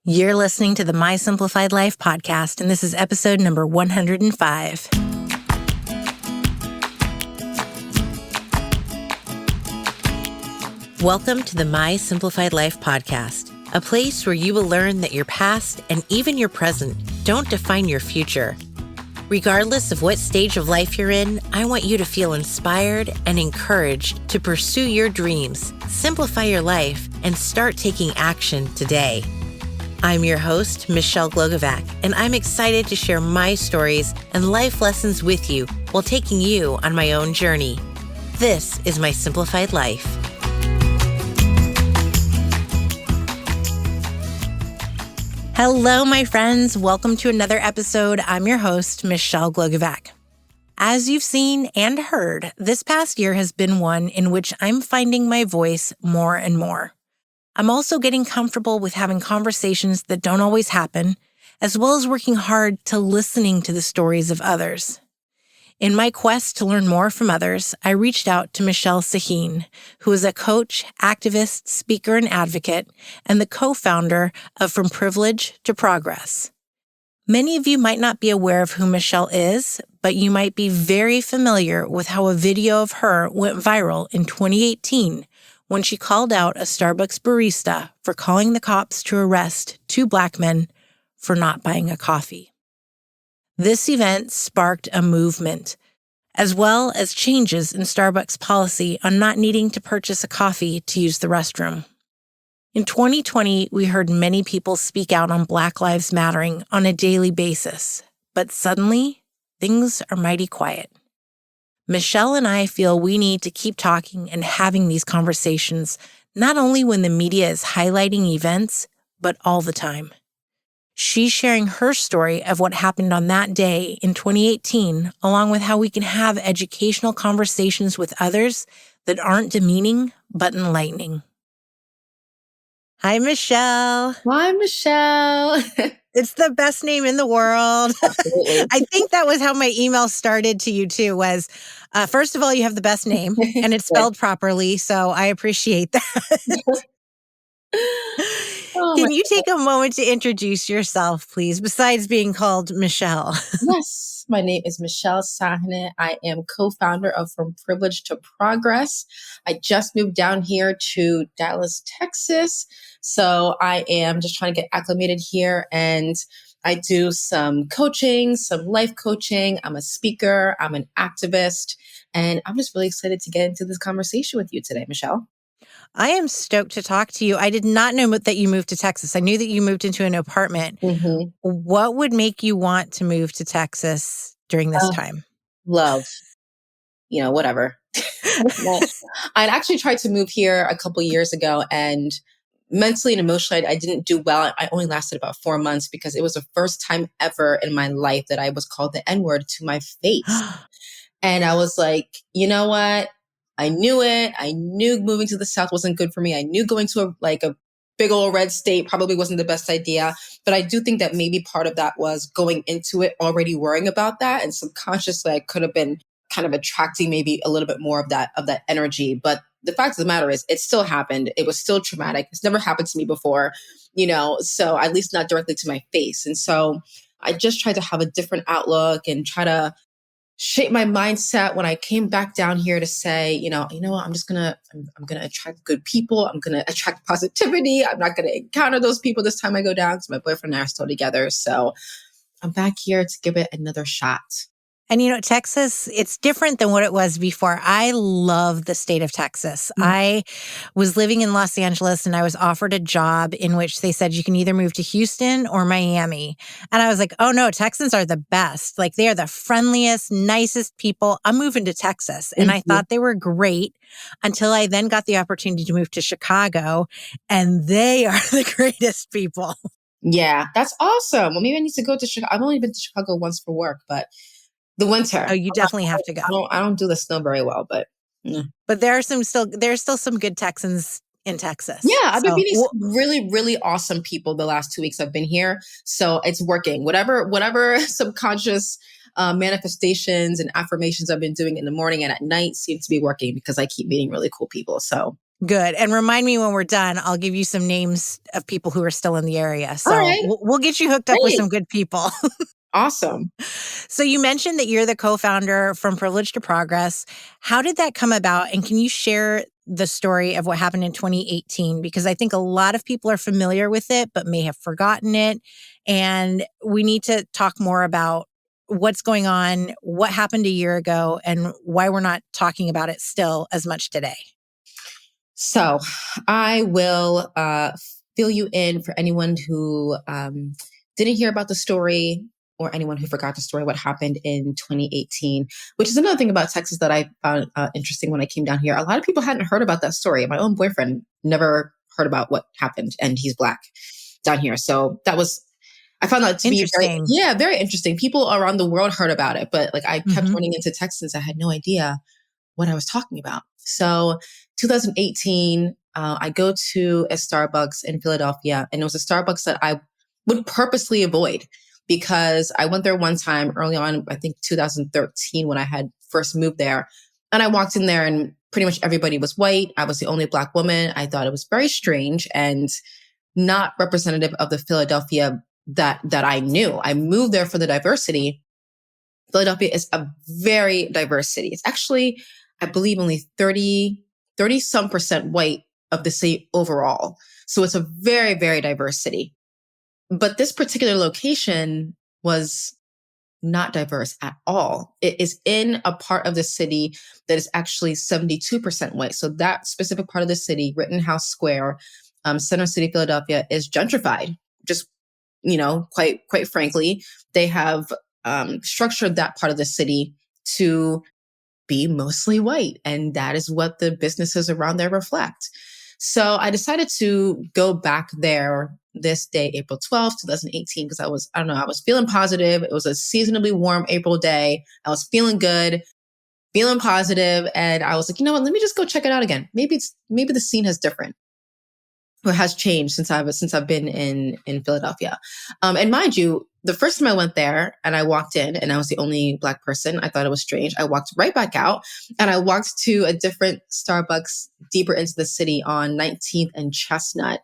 You're listening to the My Simplified Life podcast, and this is episode number 105. Welcome to the My Simplified Life podcast, a place where you will learn that your past and even your present don't define your future. Regardless of what stage of life you're in, I want you to feel inspired and encouraged to pursue your dreams, simplify your life, and start taking action today. I'm your host, Michelle Glogovac, and I'm excited to share my stories and life lessons with you while taking you on my own journey. This is My Simplified Life. Hello, my friends. Welcome to another episode. I'm your host, Michelle Glogovac. As you've seen and heard, this past year has been one in which I'm finding my voice more and more. I'm also getting comfortable with having conversations that don't always happen, as well as working hard to listening to the stories of others. In my quest to learn more from others, I reached out to Michelle Saahene, who is a coach, activist, speaker, and advocate, and the co-founder of From Privilege to Progress. Many of you might not be aware of who Michelle is, but you might be very familiar with how a video of her went viral in 2018 when she called out a Starbucks barista for calling the cops to arrest two Black men for not buying a coffee. This event sparked a movement, as well as changes in Starbucks policy on not needing to purchase a coffee to use the restroom. In 2020, we heard many people speak out on Black Lives Mattering on a daily basis, but suddenly, things are mighty quiet. Michelle and I feel we need to keep talking and having these conversations, not only when the media is highlighting events, but all the time. She's sharing her story of what happened on that day in 2018, along with how we can have educational conversations with others that aren't demeaning, but enlightening. Hi, Michelle. Hi, Michelle. It's the best name in the world. Absolutely. I think that was how my email started to you too, was first of all, you have the best name and it's spelled properly. So I appreciate that. Oh, Can you take a moment to introduce yourself, please, besides being called Michelle? yes. My name is Michelle Saahene. I am co-founder of From Privilege to Progress. I just moved down here to Dallas, Texas. So I am just trying to get acclimated here, and I do some coaching, some life coaching. I'm a speaker. I'm an activist. And I'm just really excited to get into this conversation with you today, Michelle. I am stoked to talk to you. I did not know that you moved to Texas. I knew that you moved into an apartment. Mm-hmm. What would make you want to move to Texas during this time? Love, whatever. I'd actually tried to move here a couple years ago, and mentally and emotionally, I didn't do well. I only lasted about 4 months because it was the first time ever in my life that I was called the N-word to my face. And I was like, you know what? I knew it. I knew moving to the South wasn't good for me. I knew going to a big old red state probably wasn't the best idea. But I do think that maybe part of that was going into it already worrying about that. And subconsciously, I could have been kind of attracting maybe a little bit more of that energy. But the fact of the matter is it still happened. It was still traumatic. It's never happened to me before, so at least not directly to my face. And so I just tried to have a different outlook and try to shape my mindset when I came back down here to say, you know what, I'm gonna attract good people. I'm gonna attract positivity. I'm not gonna encounter those people this time I go down because my boyfriend and I are still together. So I'm back here to give it another shot. And Texas, it's different than what it was before. I love the state of Texas. Mm-hmm. I was living in Los Angeles and I was offered a job in which they said you can either move to Houston or Miami. And I was like, oh no, Texans are the best. Like they are the friendliest, nicest people. I'm moving to Texas. And I thought they were great until I then got the opportunity to move to Chicago, and they are the greatest people. Yeah, that's awesome. Well, maybe I need to go to Chicago. I've only been to Chicago once for work, but the winter. Oh, you definitely have to go. I don't do the snow very well, but But there's still some good Texans in Texas. Yeah, I've been meeting some really, really awesome people the last 2 weeks I've been here. So it's working. Whatever subconscious manifestations and affirmations I've been doing in the morning and at night seem to be working because I keep meeting really cool people. So Good. And remind me when we're done, I'll give you some names of people who are still in the area. All So right. we'll get you hooked up with Great. some good people. Awesome. So you mentioned that you're the co-founder from Privilege to Progress. How did that come about? And can you share the story of what happened in 2018? Because I think a lot of people are familiar with it, but may have forgotten it. And we need to talk more about what's going on, what happened a year ago, and why we're not talking about it still as much today. So I will fill you in for anyone who didn't hear about the story or anyone who forgot the story, what happened in 2018, which is another thing about Texas that I found interesting when I came down here. A lot of people hadn't heard about that story. My own boyfriend never heard about what happened, and he's Black down here. So I found that to be Interesting. very interesting. People around the world heard about it, but like I kept Mhm. running into Texans. I had no idea what I was talking about. So 2018, I go to a Starbucks in Philadelphia, and it was a Starbucks that I would purposely avoid because I went there one time early on, I think 2013, when I had first moved there. And I walked in there and pretty much everybody was white. I was the only Black woman. I thought it was very strange and not representative of the Philadelphia that I knew. I moved there for the diversity. Philadelphia is a very diverse city. It's actually, I believe, only 30 some percent white of the city overall. So it's a very, very diverse city. But this particular location was not diverse at all. It is in a part of the city that is actually 72% white. So that specific part of the city, Rittenhouse Square, Center City, Philadelphia, is gentrified. Just, quite frankly, they have structured that part of the city to be mostly white. And that is what the businesses around there reflect. So I decided to go back there this day, April 12th, 2018, because I was feeling positive. It was a seasonably warm April day. I was feeling good, feeling positive, and I was like, you know what, let me just go check it out again. Maybe the scene has different or has changed since I've been in Philadelphia. And mind you, the first time I went there and I walked in and I was the only Black person, I thought it was strange. I walked right back out and I walked to a different Starbucks deeper into the city on 19th and Chestnut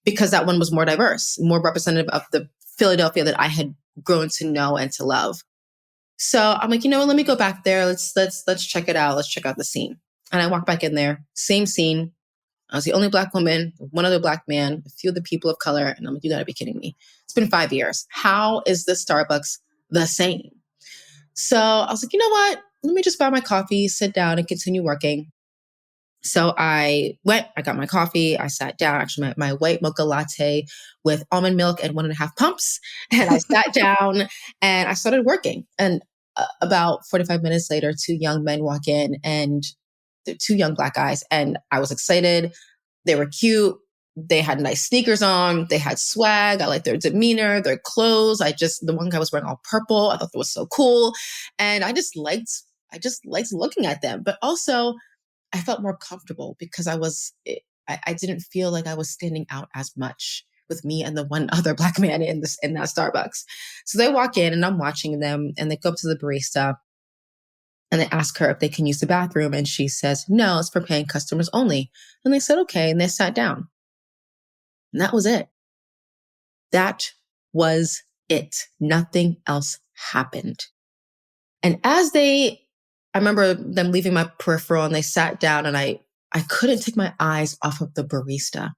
because that one was more diverse, more representative of the Philadelphia that I had grown to know and to love. So I'm like, you know what? Let me go back there. Let's check it out. Let's check out the scene. And I walked back in there, same scene. I was the only Black woman, one other Black man, a few of the people of color. And I'm like, you gotta be kidding me. It's been 5 years. How is this Starbucks the same? So I was like, you know what? Let me just buy my coffee, sit down and continue working. So I got my coffee, I sat down, actually my white mocha latte with almond milk and 1.5 pumps. And I sat down and I started working. And about 45 minutes later, two young men walk in and they're two young Black guys. And I was excited. They were cute. They had nice sneakers on. They had swag. I liked their demeanor, their clothes. The one guy was wearing all purple. I thought that was so cool. And I just liked looking at them. But also, I felt more comfortable because I didn't feel like I was standing out as much with me and the one other Black man in that Starbucks. So they walk in and I'm watching them and they go up to the barista and they ask her if they can use the bathroom. And she says, no, it's for paying customers only. And they said, okay. And they sat down. And that was it. That was it. Nothing else happened. And I remember them leaving my peripheral and they sat down and I couldn't take my eyes off of the barista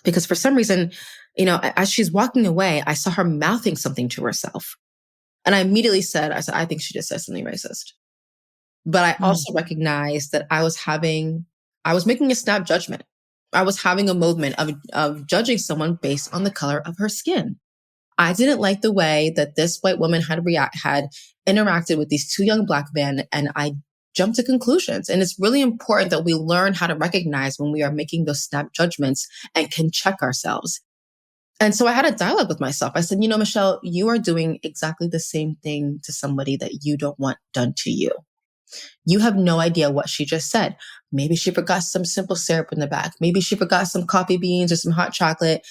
because for some reason, as she's walking away, I saw her mouthing something to herself. And I said, I think she just said something racist. But I Mm. also recognized that I was making a snap judgment. I was having a moment of judging someone based on the color of her skin. I didn't like the way that this white woman had interacted with these two young Black men, and I jumped to conclusions. And it's really important that we learn how to recognize when we are making those snap judgments and can check ourselves. And so I had a dialogue with myself. I said, Michelle, you are doing exactly the same thing to somebody that you don't want done to you. You have no idea what she just said. Maybe she forgot some simple syrup in the back. Maybe she forgot some coffee beans or some hot chocolate.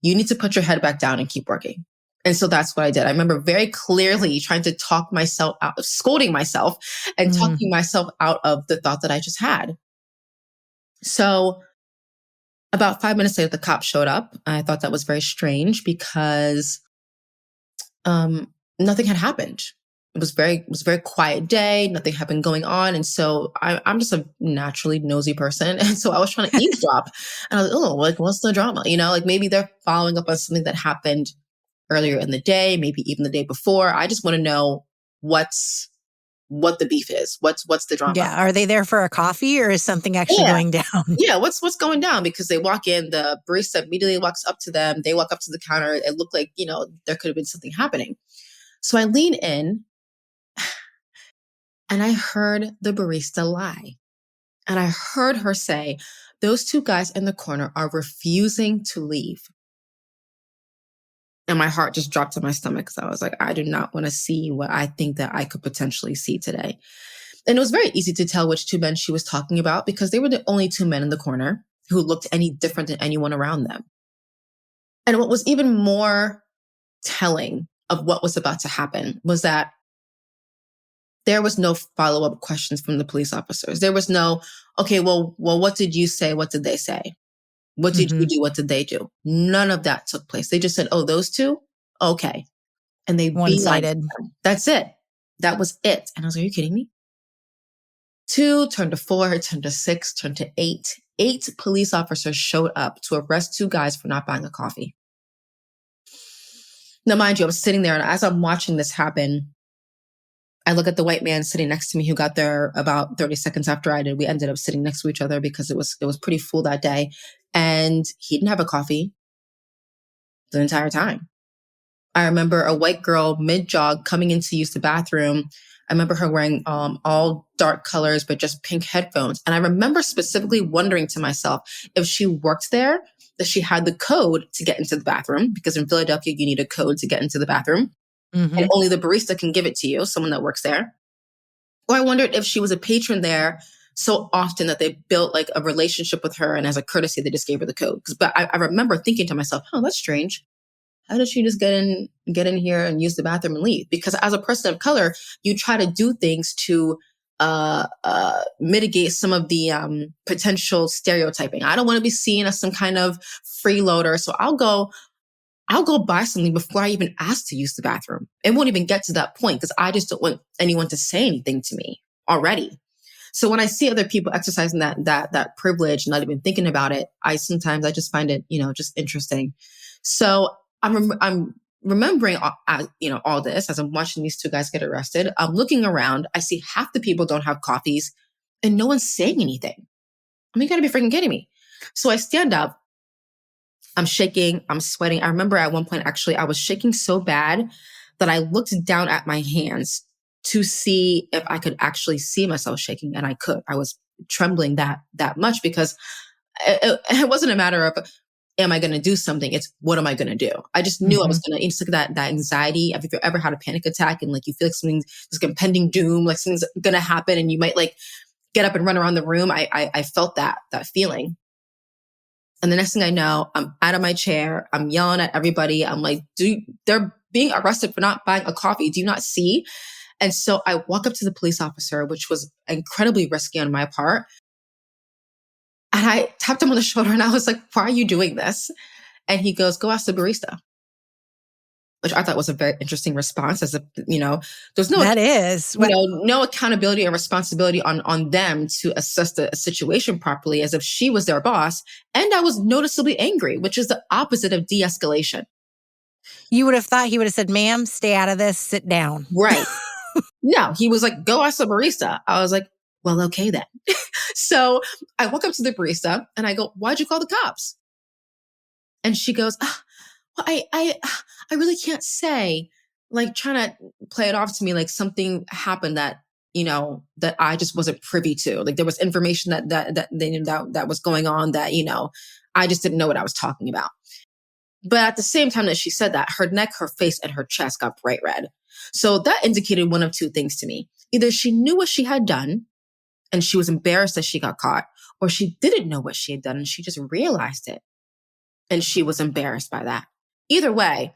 You need to put your head back down and keep working. And so that's what I did. I remember very clearly trying to talk myself out, scolding myself and talking myself out of the thought that I just had. So about 5 minutes later, the cops showed up. I thought that was very strange because nothing had happened. It was a very quiet day. Nothing had been going on, and so I'm just a naturally nosy person, and so I was trying to eavesdrop. And I was like, oh, like what's the drama? Like maybe they're following up on something that happened earlier in the day, maybe even the day before. I just want to know what the beef is. What's the drama? Yeah. Are they there for a coffee or is something actually Yeah. going down? Yeah, what's going down? Because they walk in, the barista immediately walks up to them. They walk up to the counter. It looked like, there could have been something happening. So I lean in and I heard the barista lie. And I heard her say, those two guys in the corner are refusing to leave. And my heart just dropped to my stomach because I was like, I do not want to see what I think that I could potentially see today. And it was very easy to tell which two men she was talking about because they were the only two men in the corner who looked any different than anyone around them. And what was even more telling of what was about to happen was that there was no follow-up questions from the police officers. There was no, okay, well, what did you say? What did they say? What did you do? What did they do? None of that took place. They just said, oh, those two? Okay. And they beelined One-sided. them. That's it. That was it. And I was like, are you kidding me? 2 turned to 4, turned to 6, turned to 8. 8 police officers showed up to arrest 2 guys for not buying a coffee. Now, mind you, I'm sitting there, and as I'm watching this happen, I look at the white man sitting next to me who got there about 30 seconds after I did. We ended up sitting next to each other because it was pretty full that day. And he didn't have a coffee the entire time. I remember a white girl mid-jog coming in to use the bathroom. I remember her wearing all dark colors, but just pink headphones. And I remember specifically wondering to myself if she worked there, that she had the code to get into the bathroom, because in Philadelphia, you need a code to get into the bathroom. And only the barista can give it to you, someone that works there. Or I wondered if she was a patron there so often that they built like a relationship with her, and as a courtesy, they just gave her the code. But I remember thinking to myself, oh, that's strange. How did she just get in here and use the bathroom and leave? Because as a person of color, you try to do things to mitigate some of the potential stereotyping. I don't want to be seen as some kind of freeloader, so I'll go buy something before I even ask to use the bathroom. It won't even get to that point because I just don't want anyone to say anything to me already. So when I see other people exercising that privilege, not even thinking about it, I just find it, just interesting. So I'm remembering, all this as I'm watching these 2 guys get arrested. I'm looking around. I see half the people don't have coffees, and no one's saying anything. I mean, you got to be freaking kidding me. So I stand up. I'm shaking. I'm sweating. I remember at one point, actually, I was shaking so bad that I looked down at my hands to see if I could actually see myself shaking, and I could. I was trembling that much because it wasn't a matter of, am I going to do something? It's, what am I going to do? I just knew I was going to, it's like that anxiety. If you ever had a panic attack and like you feel like something's like impending doom, like something's going to happen, and you might like get up and run around the room. I felt that feeling. And the next thing I know, I'm out of my chair. I'm yelling at everybody. I'm like, they're being arrested for not buying a coffee. Do you not see? And so I walk up to the police officer, which was incredibly risky on my part. And I tapped him on the shoulder and I was like, why are you doing this? And he goes, go ask the barista. Which I thought was a very interesting response, as if, there's no, That is. no accountability or responsibility on them to assess the situation properly, as if she was their boss. And I was noticeably angry, which is the opposite of de-escalation. You would have thought he would have said, ma'am, stay out of this, sit down. Right. No, he was like, go ask the barista. I was like, well, okay then. So I walk up to the barista and I go, why'd you call the cops? And she goes, well, I really can't say, like trying to play it off to me like something happened that, that I just wasn't privy to. Like there was information that they knew that was going on that, I just didn't know what I was talking about. But at the same time that she said that, her neck, her face, and her chest got bright red. So that indicated one of 2 things to me. Either she knew what she had done and she was embarrassed that she got caught, or she didn't know what she had done and she just realized it. And she was embarrassed by that. Either way,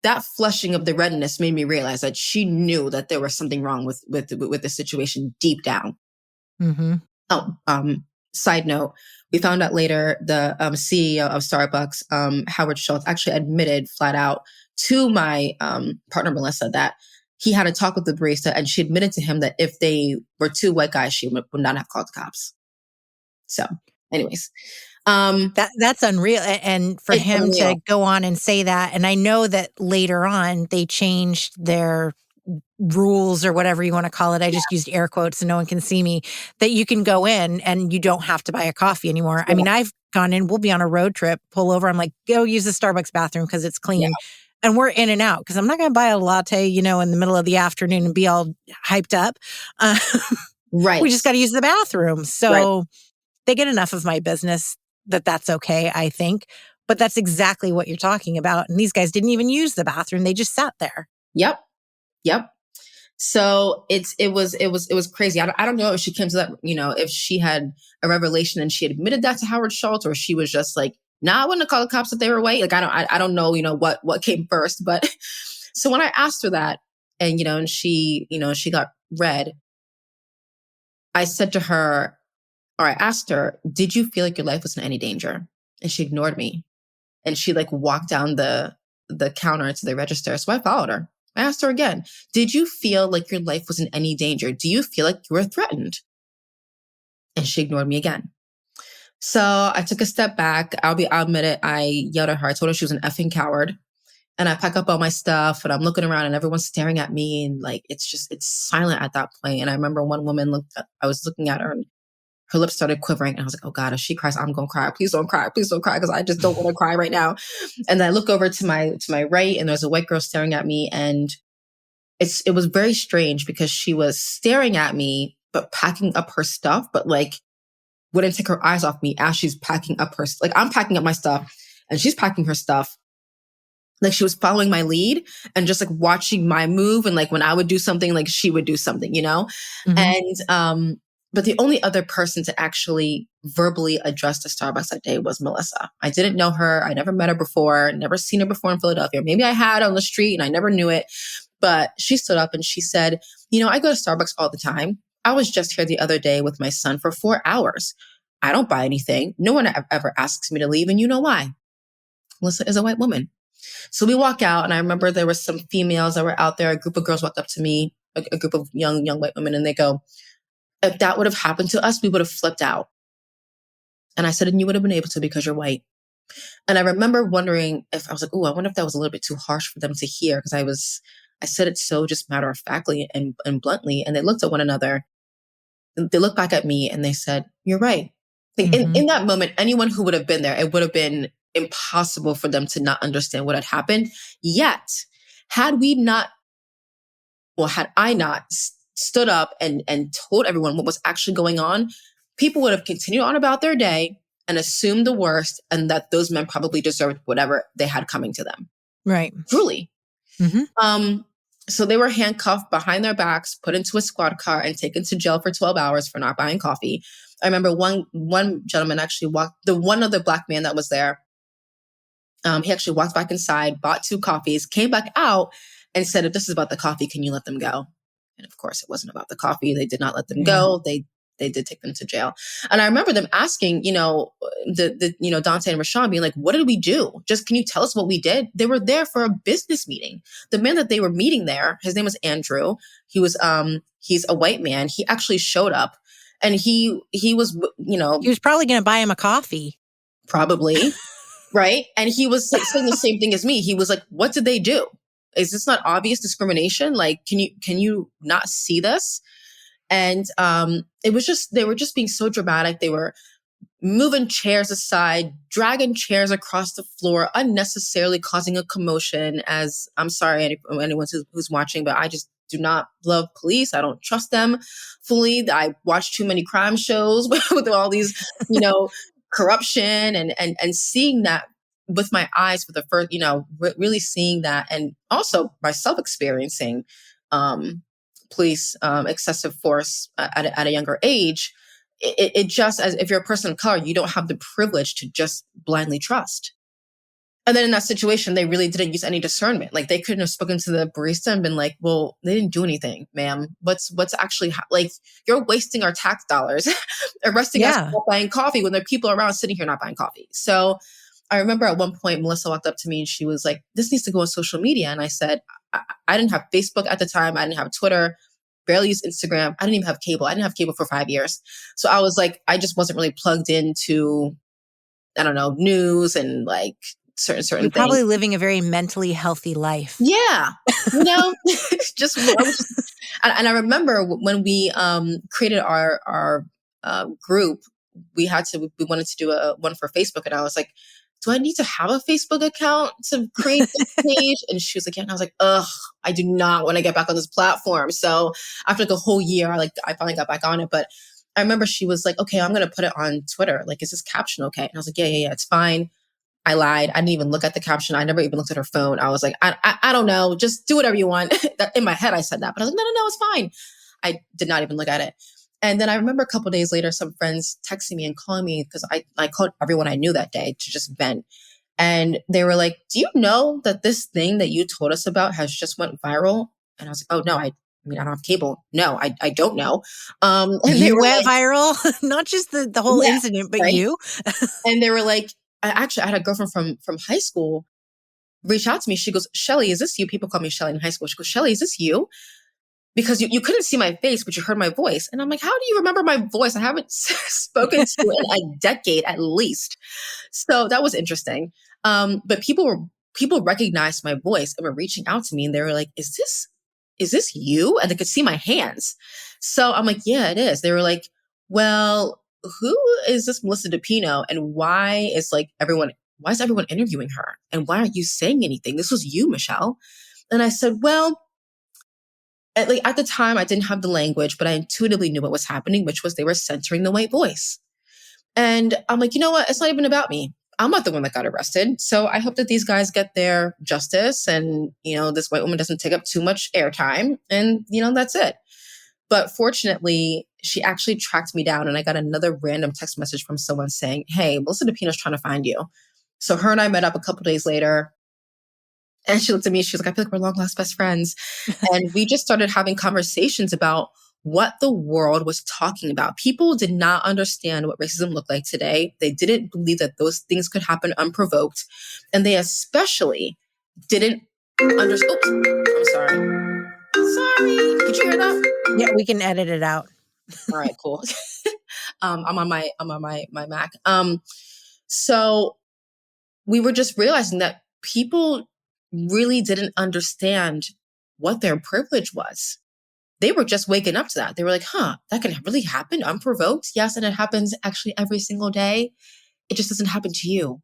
that flushing of the redness made me realize that she knew that there was something wrong with the situation deep down. Mm-hmm. Oh, Side note, we found out later the CEO of Starbucks, Howard Schultz, actually admitted flat out to my partner, Melissa, that he had a talk with the barista and she admitted to him that if they were two white guys, she would not have called the cops. So anyways, That's unreal. And for it's him to unreal. go on and say that, and I know that later on they changed their rules or whatever you want to call it. I just used air quotes so no one can see me, that you can go in and you don't have to buy a coffee anymore. I Yeah. mean, I've gone in, we'll be on a road trip, pull over. I'm like, go use the Starbucks bathroom because it's clean. And we're in and out because I'm not going to buy a latte, in the middle of the afternoon and be all hyped up. Right. We just got to use the bathroom. So Right. they get enough of my business that's okay, I think. But that's exactly what you're talking about. And these guys didn't even use the bathroom. They just sat there. Yep. So it was crazy. I don't know if she came to that, if she had a revelation and she admitted that to Howard Schultz, or she was just like, nah, I wouldn't have called the cops if they were white. Like, I don't know, what came first. But so when I asked her that and, and she got red, I said to her, or I asked her, did you feel like your life was in any danger? And she ignored me. And she like walked down the counter to the register. So I followed her. I asked her again, did you feel like your life was in any danger? Do you feel like you were threatened? And she ignored me again. So I took a step back. I'll admit it. I yelled at her. I told her she was an effing coward. And I pack up all my stuff and I'm looking around and everyone's staring at me. And like, it's silent at that point. And I remember one woman I was looking at her and her lips started quivering. And I was like, oh God, if she cries, I'm going to cry. Please don't cry. Please don't cry. Because I just don't want to cry right now. And then I look over to my right and there's a white girl staring at me. And it was very strange because she was staring at me, but packing up her stuff, but like wouldn't take her eyes off me as she's packing up like I'm packing up my stuff and she's packing her stuff. Like she was following my lead and just like watching my move. And like when I would do something, like she would do something, Mm-hmm. And, but the only other person to actually verbally address the Starbucks that day was Melissa. I didn't know her. I never met her before, never seen her before in Philadelphia. Maybe I had on the street and I never knew it. But she stood up and she said, I go to Starbucks all the time. I was just here the other day with my son for 4 hours. I don't buy anything. No one ever asks me to leave. And you know why? Melissa is a white woman. So we walk out and I remember there were some females that were out there. A group of girls walked up to me, a group of young white women, and they go, if that would have happened to us, we would have flipped out. And I said, and you would have been able to because you're white. And I remember wondering if I was like, oh, I wonder if that was a little bit too harsh for them to hear because I said it so just matter of factly and bluntly. And they looked at one another. They looked back at me and they said, you're right. In that moment, anyone who would have been there, it would have been impossible for them to not understand what had happened. Yet, had I not stood up and told everyone what was actually going on, people would have continued on about their day and assumed the worst and that those men probably deserved whatever they had coming to them. Right. Truly. Mm-hmm. So they were handcuffed behind their backs, put into a squad car and taken to jail for 12 hours for not buying coffee. I remember one gentleman actually the one other Black man that was there. He actually walked back inside, bought 2 coffees, came back out and said, if this is about the coffee, can you let them go? And of course it wasn't about the coffee. They did not let them go. They did take them to jail. And I remember them asking, the Dante and Rashawn being like, what did we do? Just, can you tell us what we did? They were there for a business meeting. The man that they were meeting there, his name was Andrew. He was, he's a white man. He actually showed up and he was, he was probably going to buy him a coffee. Probably. Right. And he was saying the same thing as me. He was like, what did they do? Is this not obvious discrimination? Like, can you not see this? And it was just, they were just being so dramatic. They were moving chairs aside, dragging chairs across the floor, unnecessarily causing a commotion. As I'm sorry, anyone who's watching, but I just do not love police. I don't trust them fully. I watch too many crime shows with all these, corruption and seeing that with my eyes for the first, really seeing that, and also myself experiencing police excessive force at a younger age. It just, as if you're a person of color, you don't have the privilege to just blindly trust. And then in that situation, they really didn't use any discernment. Like they couldn't have spoken to the barista and been like, well, they didn't do anything, ma'am. What's actually like, you're wasting our tax dollars, arresting us Yeah. for buying coffee when there are people around sitting here not buying coffee. So I remember at one point, Melissa walked up to me and she was like, this needs to go on social media. And I said, I didn't have Facebook at the time. I didn't have Twitter, barely used Instagram. I didn't even have cable. I didn't have cable for 5 years. So I was like, I just wasn't really plugged into, I don't know, news and like certain You're things. probably living a very mentally healthy life. Yeah. Just, and I remember when we created our group, we wanted to do one for Facebook. And I was like, do I need to have a Facebook account to create this page? And she was like, yeah. And I was like, ugh, I do not want to get back on this platform. So after like a whole year, I finally got back on it. But I remember she was like, okay, I'm going to put it on Twitter. Like, is this caption okay? And I was like, yeah, it's fine. I lied. I didn't even look at the caption. I never even looked at her phone. I was like, I don't know. Just do whatever you want. In my head, I said that, but I was like, no, it's fine. I did not even look at it. And then I remember a couple of days later, some friends texting me and calling me because I called everyone I knew that day to just vent. And they were like, do you know that this thing that you told us about has just went viral? And I was like, oh, no, I mean, I don't have cable. No, I don't know. And they You were went like, viral, not just the whole yeah, incident, but right. you. And they were like, I had a girlfriend from high school reach out to me. She goes, Shelly, is this you? People call me Shelly in high school. She goes, Shelly, is this you? Because you couldn't see my face, but you heard my voice. And I'm like, how do you remember my voice? I haven't spoken to you in a decade at least. So that was interesting. But people recognized my voice and were reaching out to me and they were like, is this you? And they could see my hands. So I'm like, yeah, it is. They were like, well, who is this Melissa DePino? And why is everyone interviewing her? And why aren't you saying anything? This was you, Michelle. And I said, well, at the time I didn't have the language, but I intuitively knew what was happening, which was they were censoring the white voice. And I'm like, you know what? It's not even about me. I'm not the one that got arrested. So I hope that these guys get their justice and, this white woman doesn't take up too much airtime and, that's it. But fortunately, she actually tracked me down and I got another random text message from someone saying, hey, Melissa DePino's trying to find you. So her and I met up a couple days later. And she looked at me, she was like, I feel like we're long lost best friends. And we just started having conversations about what the world was talking about. People did not understand what racism looked like today. They didn't believe that those things could happen unprovoked. And they especially didn't understand. Oops, I'm sorry. Sorry. Did you hear that? Yeah, we can edit it out. All right, cool. I'm on my Mac. So we were just realizing that people really didn't understand what their privilege was. They were just waking up to that. They were like, that can really happen unprovoked? Yes, and it happens actually every single day. It just doesn't happen to you.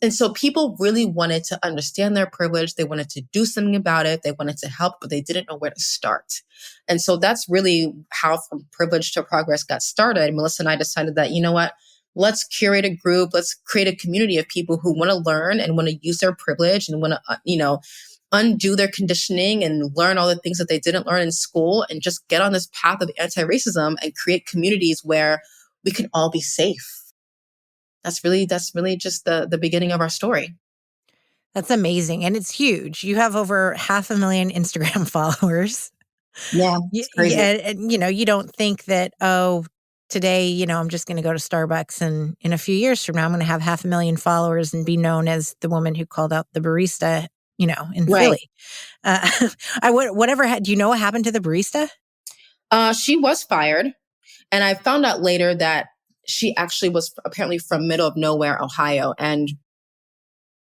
And so people really wanted to understand their privilege. They wanted to do something about it. They wanted to help, but they didn't know where to start. And so that's really how From Privilege to Progress got started. Melissa and I decided that, you know what? Let's curate a group. Let's create a community of people who want to learn and want to use their privilege and want to, undo their conditioning and learn all the things that they didn't learn in school and just get on this path of anti-racism and create communities where we can all be safe. That's really just the beginning of our story. That's amazing. And it's huge. You have over 500,000 Instagram followers. Yeah, it's crazy. And you don't think that, today, I'm just going to go to Starbucks and in a few years from now, I'm going to have 500,000 followers and be known as the woman who called out the barista, in Philly. Do you know what happened to the barista? She was fired. And I found out later that she actually was apparently from middle of nowhere, Ohio. And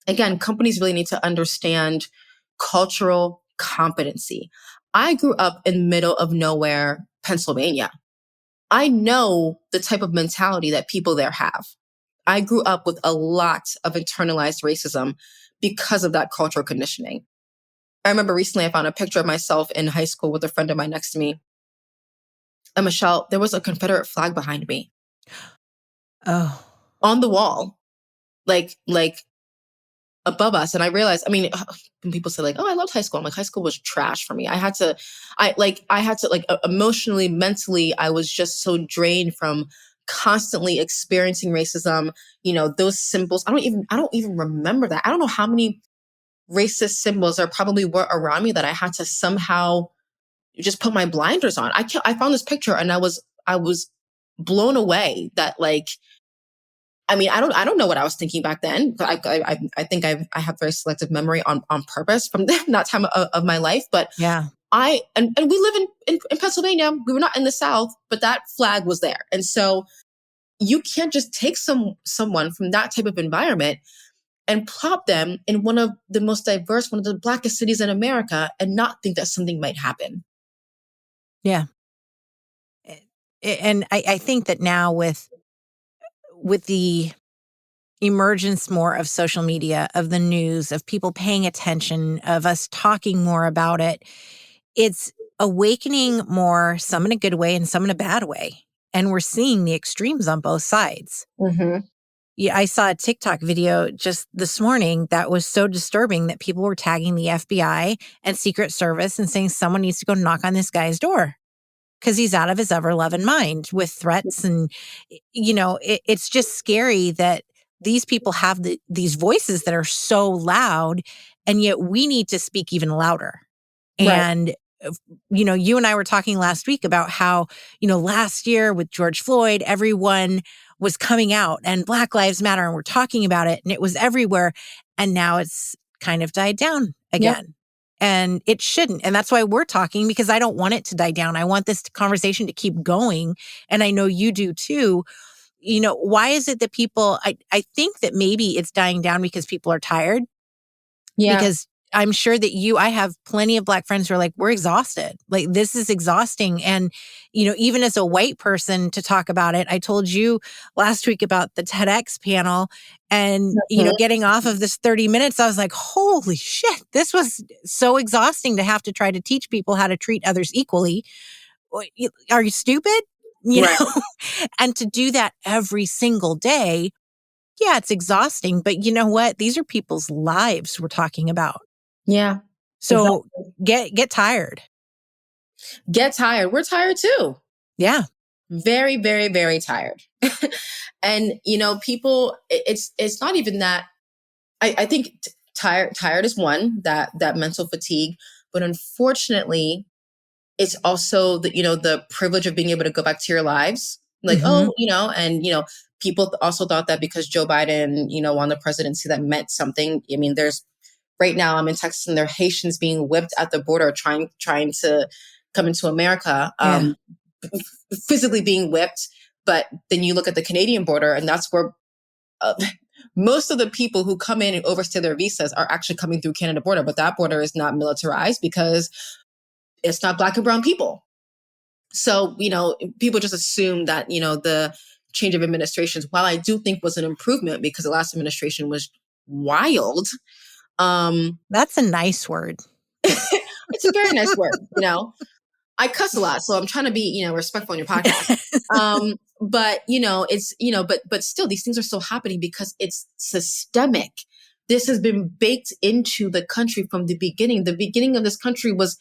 again, companies really need to understand cultural competency. I grew up in middle of nowhere, Pennsylvania. I know the type of mentality that people there have. I grew up with a lot of internalized racism because of that cultural conditioning. I remember recently I found a picture of myself in high school with a friend of mine next to me. And Michelle, there was a Confederate flag behind me. Oh. On the wall, like above us. And I realized, when people say I loved high school, I'm like, high school was trash for me. I had to emotionally, mentally, I was just so drained from constantly experiencing racism, those symbols. I don't even remember that. I don't know how many racist symbols there probably were around me that I had to somehow just put my blinders on. I found this picture and I was blown away that, like, I mean, I don't know what I was thinking back then. But I think I have very selective memory on purpose from that time of my life. But Yeah. and we live in Pennsylvania. We were not in the South, but that flag was there. And so you can't just take someone from that type of environment and plop them in one of the most diverse, one of the blackest cities in America and not think that something might happen. Yeah. And I think that now with the emergence more of social media, of the news, of people paying attention, of us talking more about it, it's awakening more, some in a good way and some in a bad way. And we're seeing the extremes on both sides. Mm-hmm. Yeah, I saw a TikTok video just this morning that was so disturbing that people were tagging the FBI and Secret Service and saying someone needs to go knock on this guy's door because he's out of his ever-loving mind with threats. And, it's just scary that these people have these voices that are so loud, and yet we need to speak even louder. Right. And, you and I were talking last week about how, last year with George Floyd, everyone was coming out and Black Lives Matter, and we're talking about it, and it was everywhere. And now it's kind of died down again. Yep. And it shouldn't. And that's why we're talking, because I don't want it to die down. I want this conversation to keep going. And I know you do too. Why is it that I think that maybe it's dying down because people are tired. Yeah. Because I'm sure that I have plenty of Black friends who are like, we're exhausted. Like, this is exhausting. And, even as a white person to talk about it, I told you last week about the TEDx panel and, getting off of this 30 minutes, I was like, holy shit, this was so exhausting to have to try to teach people how to treat others equally. Are you stupid? Right. And to do that every single day, yeah, it's exhausting, but you know what? These are people's lives we're talking about. Yeah. So exactly. get tired. Get tired. We're tired too. Yeah. Very, very, very tired. And people, it's not even that. I think tired is one, that mental fatigue, but unfortunately, it's also the privilege of being able to go back to your lives. Like, Mm-hmm. people also thought that because Joe Biden, won the presidency, that meant something. I mean, right now I'm in Texas and there are Haitians being whipped at the border trying to come into America, Yeah. physically being whipped. But then you look at the Canadian border, and that's where most of the people who come in and overstay their visas are actually coming through Canada border. But that border is not militarized because it's not Black and brown people. So, people just assume that, the change of administrations, while I do think was an improvement because the last administration was wild. That's a nice word. It's a very nice word, I cuss a lot, so I'm trying to be, respectful on your podcast. But but still, these things are still happening because it's systemic. This has been baked into the country from the beginning. The beginning of this country was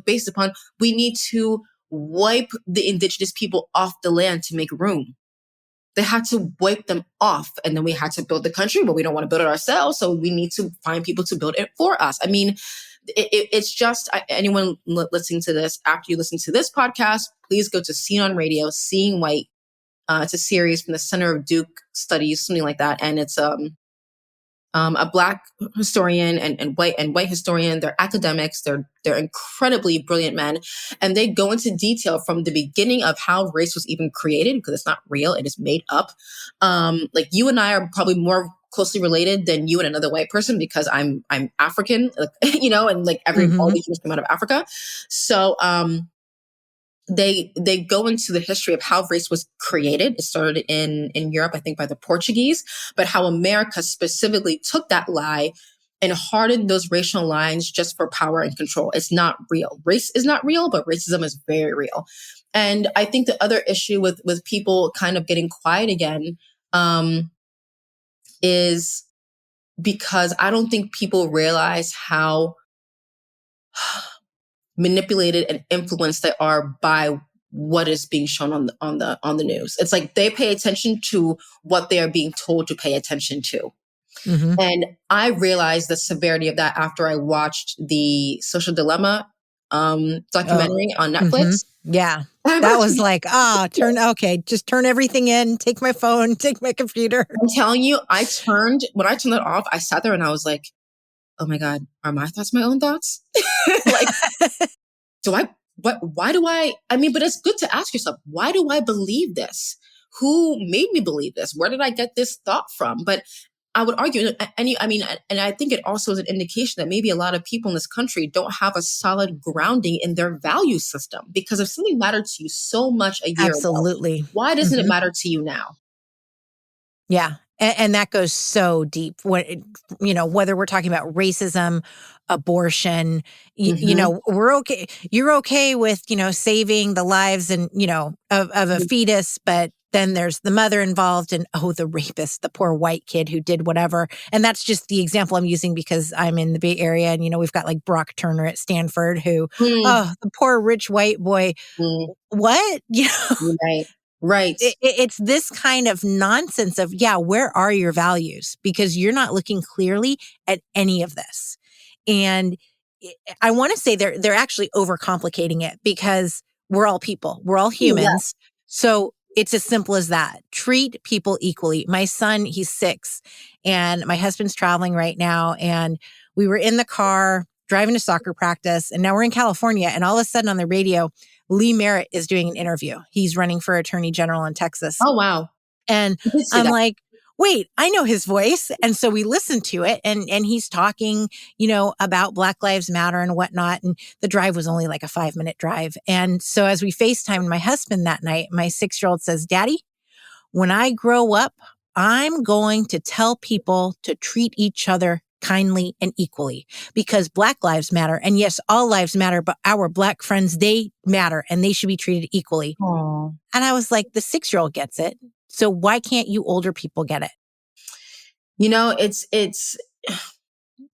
based upon, we need to wipe the indigenous people off the land to make room. They had to wipe them off, and then we had to build the country, but we don't want to build it ourselves, so we need to find people to build it for us. I mean, it's just, anyone listening to this, after you listen to this podcast, please go to Seen on Radio, Seeing White. It's a series from the Center of Duke Studies, something like that, and it's a Black historian and white historian. They're academics. They're incredibly brilliant men, and they go into detail from the beginning of how race was even created, because it's not real; it is made up. Like, you and I are probably more closely related than you and another white person because I'm African, and like all Mm-hmm. the humans come out of Africa. So they go into the history of how race was created. It started in Europe, I think, by the Portuguese, but how America specifically took that lie and hardened those racial lines just for power and control. It's not real. Race is not real, but racism is very real. And I think the other issue with people kind of getting quiet again is because I don't think people realize how manipulated and influenced they are by what is being shown on the news. It's like they pay attention to what they are being told to pay attention to. Mm-hmm. And I realized the severity of that after I watched the Social Dilemma Oh, documentary on mm-hmm. Netflix. Yeah. I'm That was like, just turn everything in, take my phone, take my computer. telling you, when I turned it off, I sat there and I was like, oh my God, are my thoughts my own thoughts? Like, I mean, but it's good to ask yourself, why do I believe this? Who made me believe this? Where did I get this thought from? But I would argue, and I think it also is an indication that maybe a lot of people in this country don't have a solid grounding in their value system. Because if something mattered to you so much a year ago, Absolutely. why doesn't it Mm-hmm. matter to you now? Yeah. And that goes so deep. Whether we're talking about racism, abortion, Mm-hmm. we're okay. You're okay with, saving the lives and, of a fetus, but then there's the mother involved and, the rapist, the poor white kid who did whatever. And that's just the example I'm using because I'm in the Bay Area and, we've got like Brock Turner at Stanford who, the poor rich white boy. Mm-hmm. What? Right. Right. It's this kind of nonsense of, where are your values? Because you're not looking clearly at any of this. And I want to say they're actually overcomplicating it because we're all people. We're all humans. Yes. So it's as simple as that. Treat people equally. My son, he's 6 and my husband's traveling right now. And we were in the car driving to soccer practice. And now we're in California. And all of a sudden on the radio, Lee Merritt is doing an interview. He's running for attorney general in Texas. Oh, wow. And I did see I'm that. like, wait, I know his voice. And so we listened to it and he's talking, about Black Lives Matter and whatnot. And the drive was only like a 5-minute drive. And so as we FaceTimed my husband that night, my 6-year-old says, Daddy, when I grow up, I'm going to tell people to treat each other kindly and equally because Black lives matter. And yes, all lives matter, but our Black friends, they matter and they should be treated equally. Aww. And I was like, the 6-year-old gets it. So why can't you older people get it? It's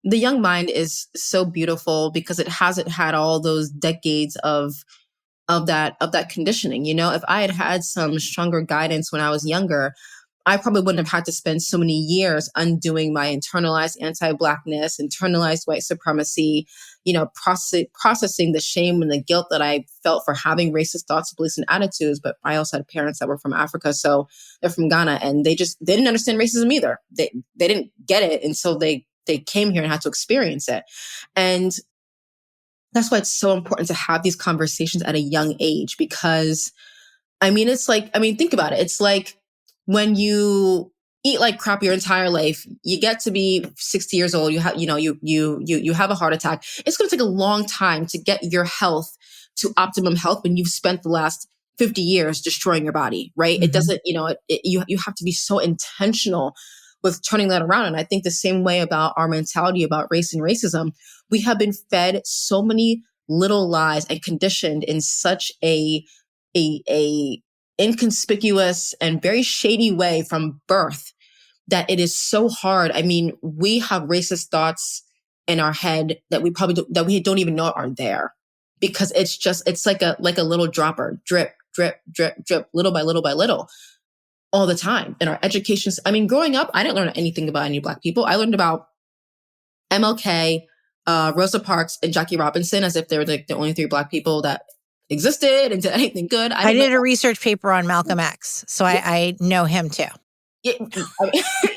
the young mind is so beautiful because it hasn't had all those decades of that conditioning. If I had had some stronger guidance when I was younger, I probably wouldn't have had to spend so many years undoing my internalized anti-Blackness, internalized white supremacy, processing the shame and the guilt that I felt for having racist thoughts, beliefs, and attitudes. But I also had parents that were from Africa, so they're from Ghana, and they didn't understand racism either. They didn't get it, and so they came here and had to experience it. And that's why it's so important to have these conversations at a young age, because think about it. It's like when you eat like crap your entire life, you get to be 60 years old, you have, you have a heart attack. It's going to take a long time to get your health to optimum health when you've spent the last 50 years destroying your body, right? Mm-hmm. It doesn't, you have to be so intentional with turning that around. And I think the same way about our mentality about race and racism, we have been fed so many little lies and conditioned in such a inconspicuous and very shady way from birth that it is so hard. I mean, we have racist thoughts in our head that we don't even know are there, because it's like a little dropper, drip, drip, drip, drip, little by little by little, all the time. In our educations, growing up, I didn't learn anything about any Black people. I learned about MLK, Rosa Parks, and Jackie Robinson as if they were like the only 3 Black people that existed and did anything good. I did a research paper on Malcolm X, so I know him too. Right.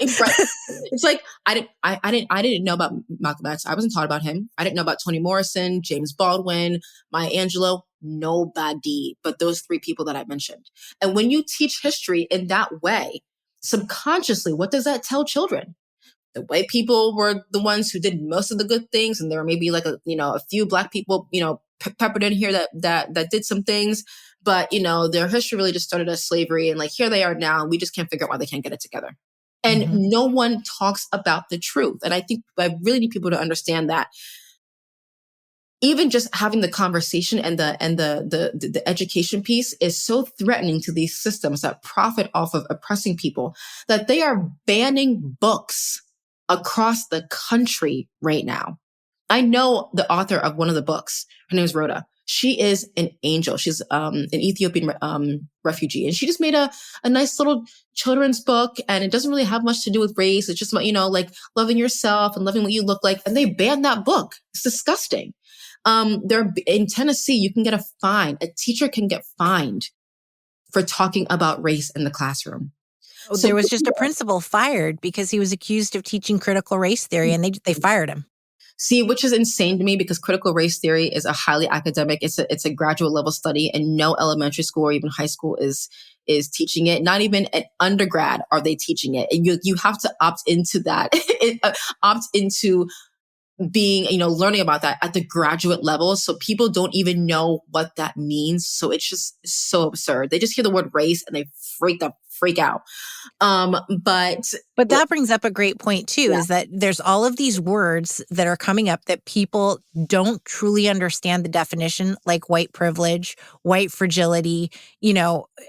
It's like I didn't know about Malcolm X. I wasn't taught about him. I didn't know about Toni Morrison, James Baldwin, Maya Angelou. Nobody but those 3 people that I mentioned. And when you teach history in that way, subconsciously, what does that tell children? The white people were the ones who did most of the good things, and there were maybe like a few Black people peppered in here that did some things, but their history really just started as slavery, and like here they are now, and we just can't figure out why they can't get it together. And no one talks about the truth. And I think I really need people to understand that even just having the conversation and the education piece is so threatening to these systems that profit off of oppressing people, that they are banning books across the country right now. I know the author of one of the books. Her name is Rhoda. She is an angel. She's an Ethiopian refugee. And she just made a nice little children's book. And it doesn't really have much to do with race. It's just about, like loving yourself and loving what you look like. And they banned that book. It's disgusting. There in Tennessee, you can get a fine. A teacher can get fined for talking about race in the classroom. So There was just a principal fired because he was accused of teaching critical race theory, and they fired him. See, which is insane to me because critical race theory is a highly academic, it's a graduate level study, and no elementary school or even high school is teaching it. Not even at undergrad are they teaching it. And you have to opt into that, opt into being, learning about that at the graduate level. So people don't even know what that means. So it's just so absurd. They just hear the word race and they freak out. But that brings up a great point too, Yeah. is that there's all of these words that are coming up that people don't truly understand the definition, like white privilege, white fragility,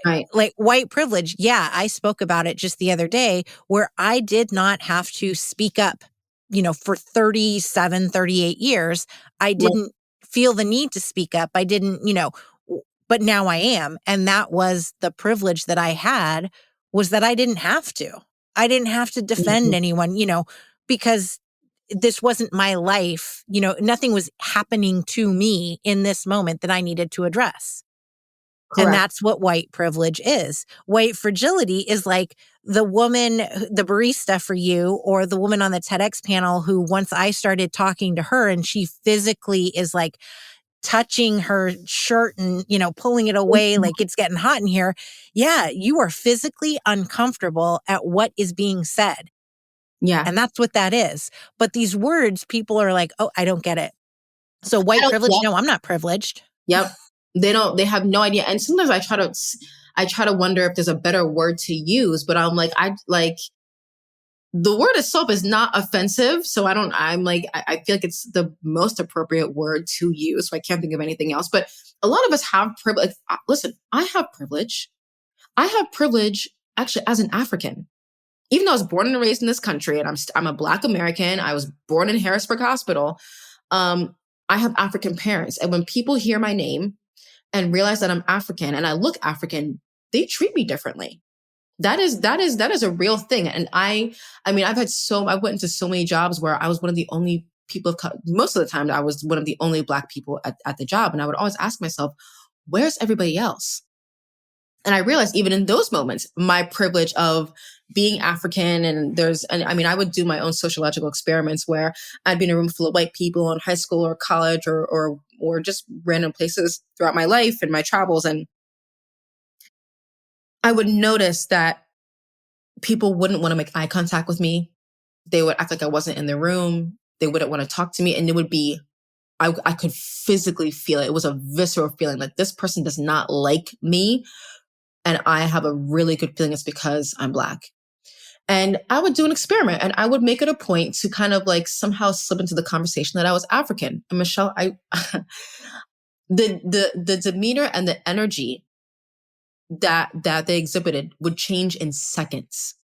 Right. like white privilege. Yeah, I spoke about it just the other day where I did not have to speak up, for 37, 38 years. I didn't feel the need to speak up. I didn't, but now I am. And that was the privilege that I had, was that I didn't have to. I didn't have to defend anyone, because this wasn't my life. Nothing was happening to me in this moment that I needed to address. Correct. And that's what white privilege is. White fragility is like the woman, the barista for you, or the woman on the TEDx panel who, once I started talking to her and she physically is like touching her shirt and, pulling it away like it's getting hot in here. Yeah, you are physically uncomfortable at what is being said. Yeah. And that's what that is. But these words, people are like, oh, I don't get it. So white privilege, no, I'm not privileged. Yep. They have no idea. And sometimes I try to wonder if there's a better word to use, but I'm like, the word itself is not offensive. So I feel like it's the most appropriate word to use. So I can't think of anything else, but a lot of us have privilege. Listen, I have privilege. I have privilege actually as an African, even though I was born and raised in this country and I'm a Black American. I was born in Harrisburg Hospital. I have African parents. And when people hear my name and realize that I'm African and I look African, they treat me differently. That is a real thing. And I went into so many jobs where I was one of the only people of color. Most of the time I was one of the only Black people at the job. And I would always ask myself, where's everybody else? And I realized even in those moments, my privilege of being African I would do my own sociological experiments where I'd be in a room full of white people in high school or college or just random places throughout my life and my travels. And I would notice that people wouldn't want to make eye contact with me. They would act like I wasn't in the room. They wouldn't want to talk to me. And it would be, I could physically feel it. It was a visceral feeling like this person does not like me. And I have a really good feeling it's because I'm Black. And I would do an experiment and I would make it a point to kind of like somehow slip into the conversation that I was African. And Michelle, the demeanor and the energy that they exhibited would change in seconds.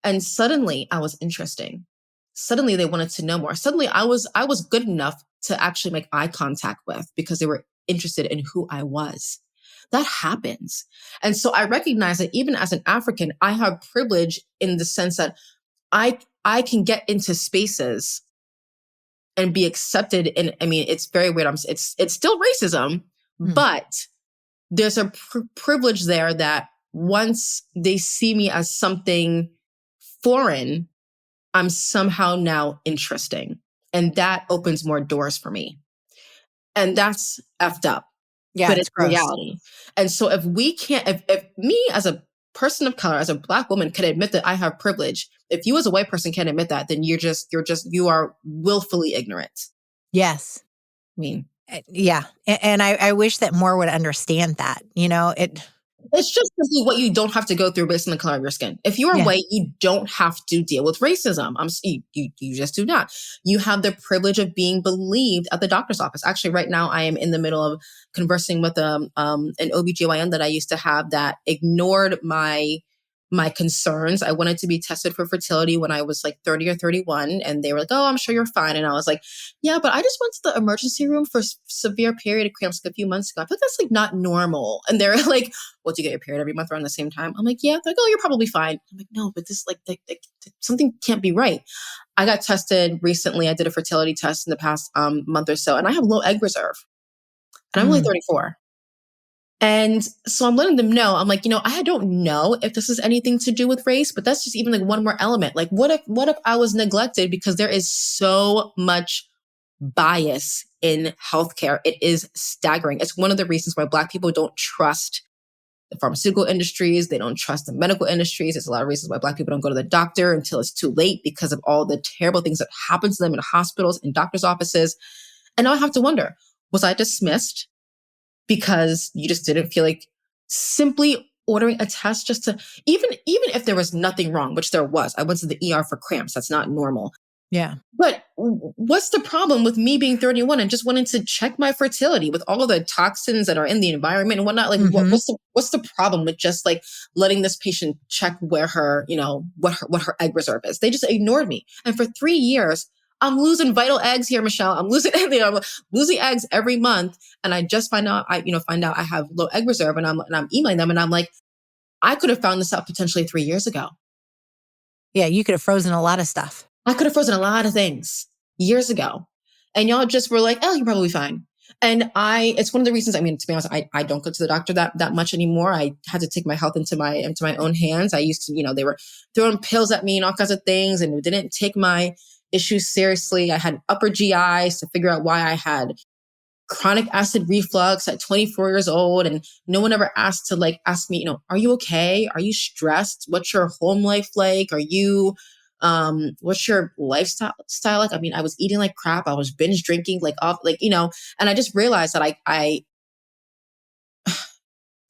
And suddenly I was interesting. Suddenly they wanted to know more. Suddenly I was good enough to actually make eye contact with because they were interested in who I was. That happens. And so I recognize that even as an African, I have privilege in the sense that I can get into spaces and be accepted. And it's very weird. It's still racism, but there's a privilege there that once they see me as something foreign, I'm somehow now interesting. And that opens more doors for me. And that's effed up. Yeah, but it's it's reality. And so if we can't, if me as a person of color, as a Black woman can admit that I have privilege, if you as a white person can't admit that, then you are willfully ignorant. Yes. Yeah. And I wish that more would understand that, It's just simply what you don't have to go through based on the color of your skin. If you are white, you don't have to deal with racism. You just do not. You have the privilege of being believed at the doctor's office. Actually, right now, I am in the middle of conversing with an OBGYN that I used to have that ignored my my concerns. I wanted to be tested for fertility when I was like 30 or 31. And they were like, oh, I'm sure you're fine. And I was like, yeah, but I just went to the emergency room for severe period cramps like a few months ago. I feel like that's like not normal. And they're like, well, do you get your period every month around the same time? I'm like, yeah. They're like, oh, you're probably fine. I'm like, no, but this something can't be right. I got tested recently. I did a fertility test in the past month or so, and I have low egg reserve. And I'm only 34. And so I'm letting them know, I'm like, I don't know if this has anything to do with race, but that's just even like one more element. Like, what if I was neglected? Because there is so much bias in healthcare. It is staggering. It's one of the reasons why Black people don't trust the pharmaceutical industries. They don't trust the medical industries. There's a lot of reasons why Black people don't go to the doctor until it's too late because of all the terrible things that happen to them in hospitals and doctors' offices. And now I have to wonder, was I dismissed because you just didn't feel like simply ordering a test just to, even if there was nothing wrong, which there was, I went to the ER for cramps. That's not normal. Yeah. But what's the problem with me being 31 and just wanting to check my fertility with all of the toxins that are in the environment and whatnot? Like, what's the problem with just like letting this patient check where her, what her egg reserve is? They just ignored me. And for 3 years, I'm losing vital eggs here, Michelle. I'm losing eggs every month. And I just find out I have low egg reserve, and I'm emailing them, and I'm like, I could have found this out potentially 3 years ago. Yeah, you could have frozen a lot of stuff. I could have frozen a lot of things years ago. And y'all just were like, oh, you're probably fine. And it's one of the reasons, to be honest, I don't go to the doctor that much anymore. I had to take my health into my own hands. I used to, they were throwing pills at me and all kinds of things, and didn't take my issues seriously. I had upper GIs to figure out why I had chronic acid reflux at 24 years old. And no one ever asked me, are you okay? Are you stressed? What's your home life like? Are you, what's your lifestyle like? I was eating like crap. I was binge drinking and I just realized that I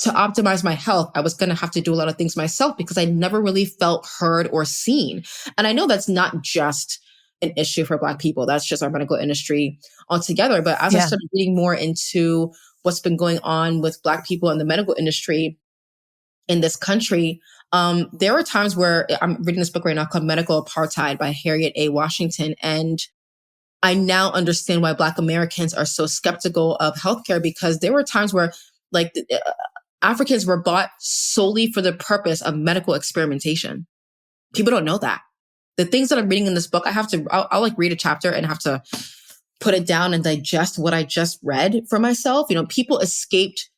to optimize my health, I was going to have to do a lot of things myself because I never really felt heard or seen. And I know that's not just an issue for Black people. That's just our medical industry altogether. But as I started reading more into what's been going on with Black people in the medical industry in this country, there are times where I'm reading this book right now called Medical Apartheid by Harriet A. Washington. And I now understand why Black Americans are so skeptical of healthcare, because there were times where Africans were bought solely for the purpose of medical experimentation. People don't know that. The things that I'm reading in this book, I'll read a chapter and have to put it down and digest what I just read for myself. People escaped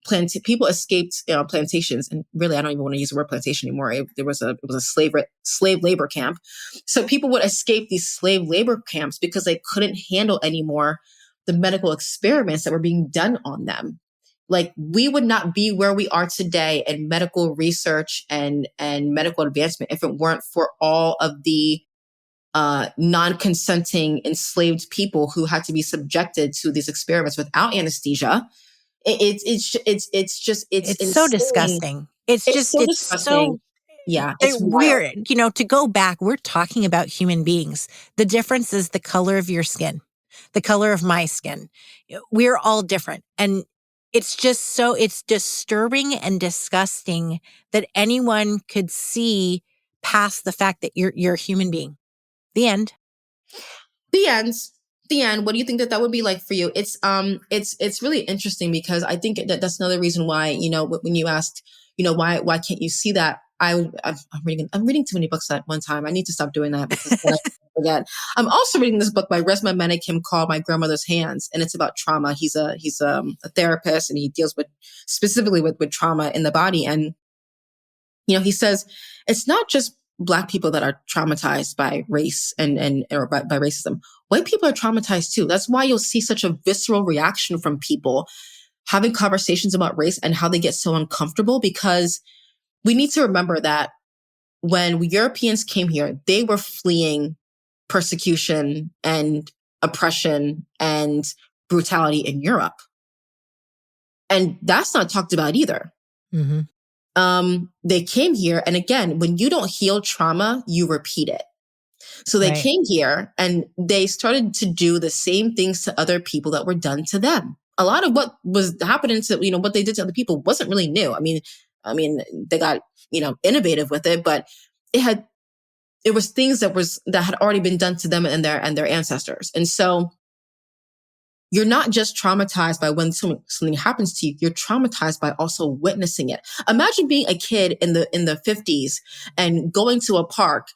plantations, and really, I don't even want to use the word plantation anymore. It was a slave labor camp. So people would escape these slave labor camps because they couldn't handle anymore the medical experiments that were being done on them. Like, we would not be where we are today in medical research and medical advancement if it weren't for all of the non-consenting enslaved people who had to be subjected to these experiments without anesthesia. It's so disgusting. It's disgusting. Yeah, it's weird. To go back, we're talking about human beings. The difference is the color of your skin, the color of my skin. We're all different. And it's just it's disturbing and disgusting that anyone could see past the fact that you're a human being. The end. The end. The end. What do you think that would be like for you? It's really interesting, because I think that's another reason why, when you asked, why can't you see that? I'm reading too many books at one time. I need to stop doing that because then I forget. I'm also reading this book by Resmaa Menakem called My Grandmother's Hands, and it's about trauma. He's a therapist, and he deals specifically with trauma in the body. And he says it's not just Black people that are traumatized by race or by racism. White people are traumatized too. That's why you'll see such a visceral reaction from people having conversations about race and how they get so uncomfortable, because we need to remember that when Europeans came here, they were fleeing persecution and oppression and brutality in Europe. And that's not talked about either. Mm-hmm. They came here. And again, when you don't heal trauma, you repeat it. So they came here and they started to do the same things to other people that were done to them. A lot of what was happening to, what they did to other people wasn't really new. I mean, they got, innovative with it, but it was things that had already been done to them and their ancestors. And so you're not just traumatized by when something happens to you, you're traumatized by also witnessing it. Imagine being a kid in the 50s and going to a park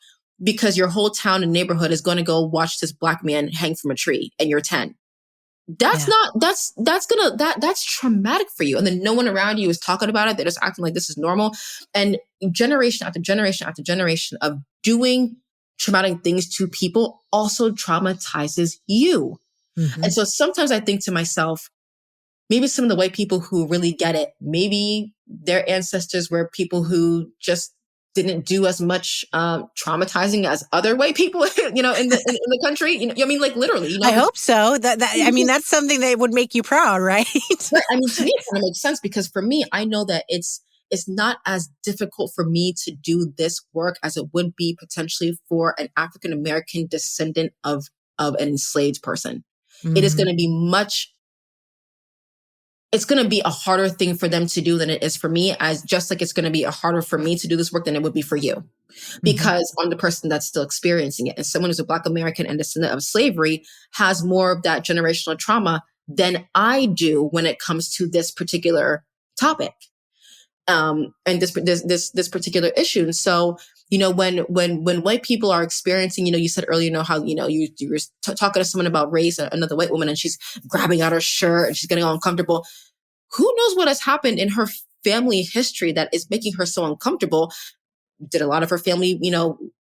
because your whole town and neighborhood is going to go watch this black man hang from a tree and you're 10. That's Yeah. not, that's traumatic for you. And then no one around you is talking about it. They're just acting like this is normal. And generation after generation after generation of doing traumatic things to people also traumatizes you. Mm-hmm. And so sometimes I think to myself, maybe some of the white people who really get it, maybe their ancestors were people who just didn't do as much traumatizing as other white people, in the country. I mean, like literally, I hope so. I mean, that's something that would make you proud, right? Right. I mean, to me, it kind of makes sense because for me, I know that it's not as difficult for me to do this work as it would be potentially for an African American descendant of an enslaved person. It is Mm-hmm. going to be it's going to be a harder thing for them to do than it is for me, as just like it's going to be a harder for me to do this work than it would be for you, because I'm the person that's still experiencing it. And someone who's a Black American and descendant of slavery has more of that generational trauma than I do when it comes to this particular topic. And this particular issue. And so, when white people are experiencing, you said earlier, how, you were talking to someone about race, another white woman, and she's grabbing out her shirt and she's getting all uncomfortable. Who knows what has happened in her family history that is making her so uncomfortable? Did a lot of her family,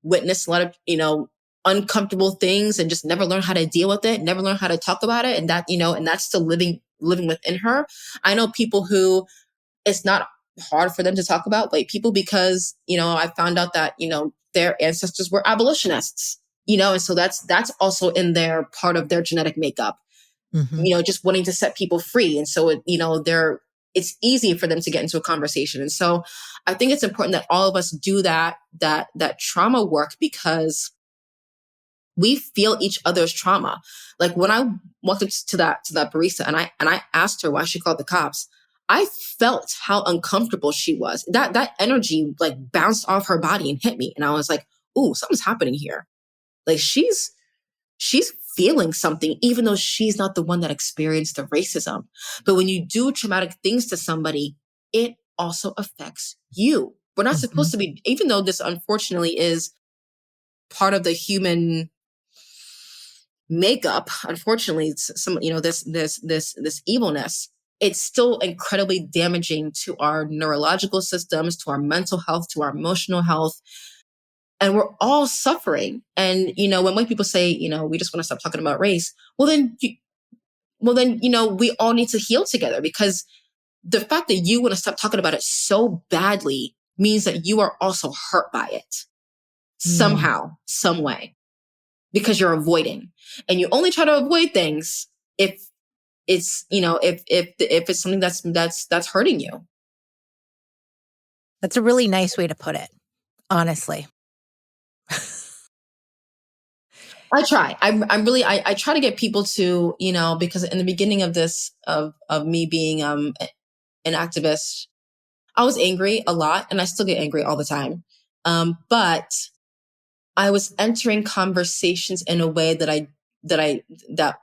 witness a lot of, uncomfortable things and just never learn how to deal with it, never learn how to talk about it. And that, and that's still living within her. I know people who it's not hard for them to talk about, white people, because, I found out that, their ancestors were abolitionists, and so that's also in their part of their genetic makeup, just wanting to set people free. And so, it's easy for them to get into a conversation. And so I think it's important that all of us do that trauma work, because we feel each other's trauma. Like when I walked up to that barista and I asked her why she called the cops, I felt how uncomfortable she was. That energy like bounced off her body and hit me. And I was like, ooh, something's happening here. Like she's feeling something, even though she's not the one that experienced the racism. But when you do traumatic things to somebody, it also affects you. We're not supposed to be, even though this unfortunately is part of the human makeup, unfortunately, it's some, this evilness, it's still incredibly damaging to our neurological systems, to our mental health, to our emotional health. And we're all suffering. And, when white people say, we just want to stop talking about race, well, then, we all need to heal together, because the fact that you want to stop talking about it so badly means that you are also hurt by it somehow, some way, because you're avoiding. And you only try to avoid things if it's, if it's something that's hurting you. That's a really nice way to put it, honestly. I try. I'm really, I try to get people to, because in the beginning of this, of me being an activist, I was angry a lot, and I still get angry all the time. But I was entering conversations in a way that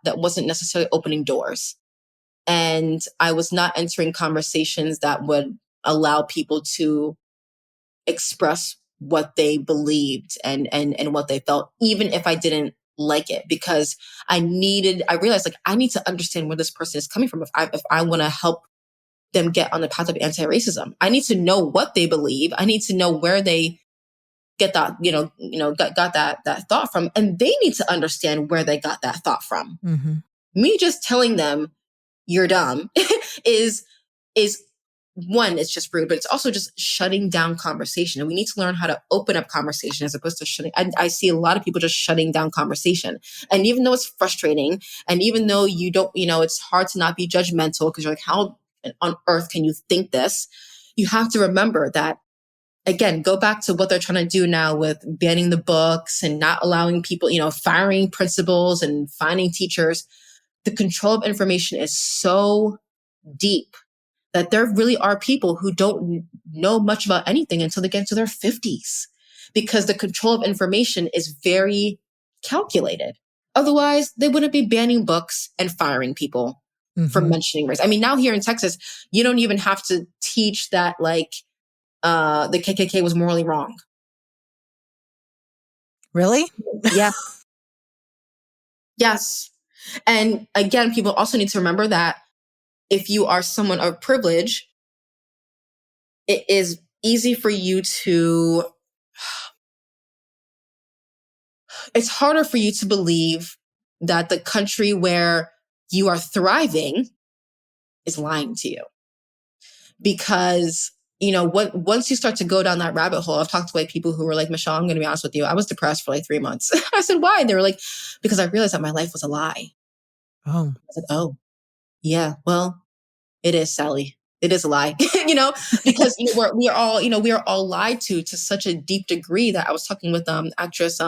wasn't necessarily opening doors. And I was not entering conversations that would allow people to express what they believed and what they felt, even if I didn't like it, because I realized like I need to understand where this person is coming from. If I want to help them get on the path of anti-racism, I need to know what they believe. I need to know where they get that, got that thought from. And they need to understand where they got that thought from. Me just telling them you're dumb is one, it's just rude, but it's also just shutting down conversation. And we need to learn how to open up conversation as opposed to shutting. I see a lot of people just shutting down conversation. And even though it's frustrating, and even though you don't, it's hard to not be judgmental, because you're like, how on earth can you think this? You have to remember that, again, go back to what they're trying to do now with banning the books and not allowing people, firing principals and finding teachers. The control of information is so deep that there really are people who don't know much about anything until they get into their 50s, because the control of information is very calculated. Otherwise, they wouldn't be banning books and firing people for mentioning race. I mean, now here in Texas, you don't even have to teach that like the KKK was morally wrong. Really? Yeah. Yes. And again, people also need to remember that if you are someone of privilege, it is easy for you to, it's harder for you to believe that the country where you are thriving is lying to you. Because, once you start to go down that rabbit hole, I've talked to like people who were like, Michelle, I'm going to be honest with you. I was depressed for like 3 months. I said, why? And they were like, because I realized that my life was a lie. Oh. I said, oh, yeah, well, it is, Sally. It is a lie, because we are all lied to such a deep degree that I was talking with actress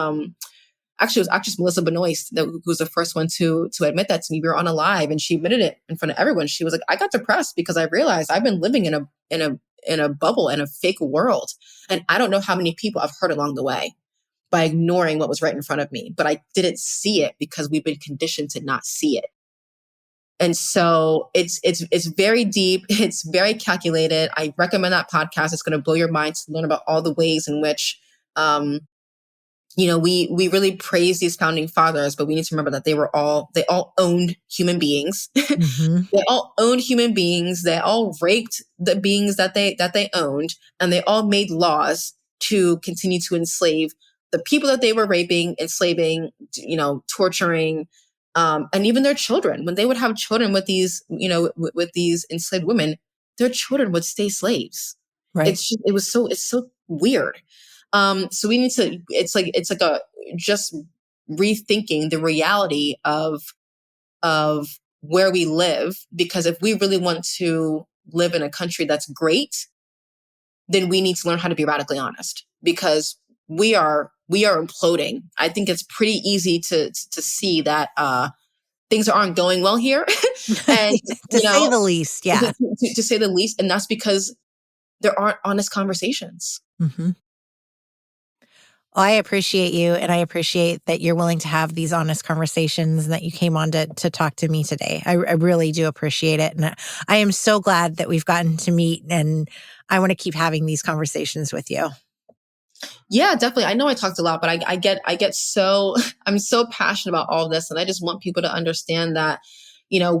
actually it was actress Melissa Benoist who was the first one to admit that to me. We were on a live and she admitted it in front of everyone. She was like, I got depressed because I realized I've been living in a bubble, in a fake world, and I don't know how many people I've hurt along the way by ignoring what was right in front of me, but I didn't see it because we've been conditioned to not see it. And so it's very deep. It's very calculated. I recommend that podcast. It's going to blow your mind to learn about all the ways in which, we really praise these founding fathers, but we need to remember that they all owned human beings. They all owned human beings. They all raped the beings that they owned, and they all made laws to continue to enslave the people that they were raping, enslaving, torturing, and even their children. When they would have children with these, with these enslaved women, their children would stay slaves. Right. It's so weird. So we need to, it's like just rethinking the reality of where we live, because if we really want to live in a country that's great, then we need to learn how to be radically honest, because we are imploding. I think it's pretty easy to see that, things aren't going well here. And to say the least. Yeah. To say the least. And that's because there aren't honest conversations. Well, I appreciate you, and I appreciate that you're willing to have these honest conversations and that you came on to talk to me today. I really do appreciate it. And I am so glad that we've gotten to meet, and I want to keep having these conversations with you. Yeah, definitely. I know I talked a lot, but I get so, I'm so passionate about all of this. And I just want people to understand that,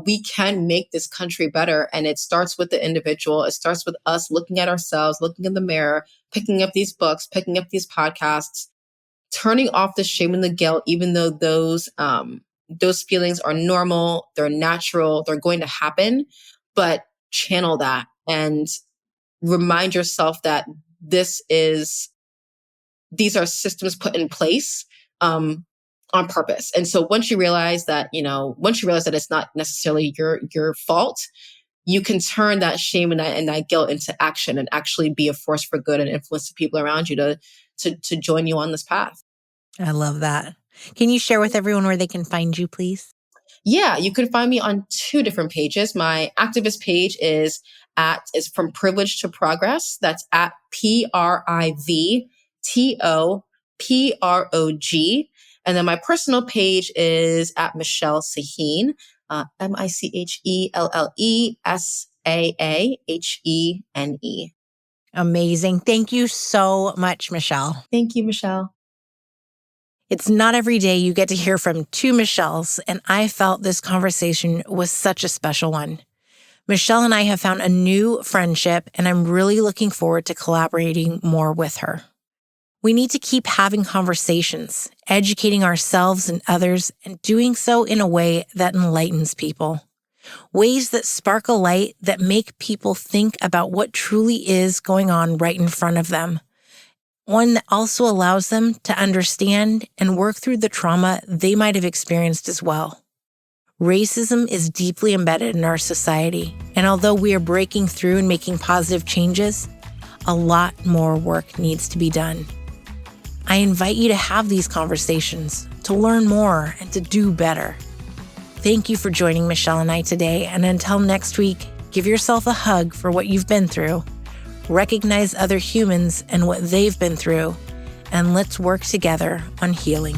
we can make this country better. And it starts with the individual. It starts with us looking at ourselves, looking in the mirror, picking up these books, picking up these podcasts, turning off the shame and the guilt, even though those feelings are normal, they're natural, they're going to happen, but channel that and remind yourself that these are systems put in place on purpose. And so once you realize that it's not necessarily your fault, you can turn that shame and that guilt into action and actually be a force for good and influence the people around you to join you on this path. I love that. Can you share with everyone where they can find you, please? Yeah, you can find me on 2 different pages. My activist page is From Privilege to Progress. That's at PRIVTOPROG. And then my personal page is at Michelle Saahene, MichellelleSaahene. Amazing. Thank you so much, Michelle. Thank you, Michelle. It's not every day you get to hear from 2 Michelles, and I felt this conversation was such a special one. Michelle and I have found a new friendship, and I'm really looking forward to collaborating more with her. We need to keep having conversations, educating ourselves and others, and doing so in a way that enlightens people. Ways that spark a light that make people think about what truly is going on right in front of them. One that also allows them to understand and work through the trauma they might have experienced as well. Racism is deeply embedded in our society, and although we are breaking through and making positive changes, a lot more work needs to be done. I invite you to have these conversations, to learn more, and to do better. Thank you for joining Michelle and I today, and until next week, Give yourself a hug for what you've been through. Recognize other humans and what they've been through. And let's work together on healing.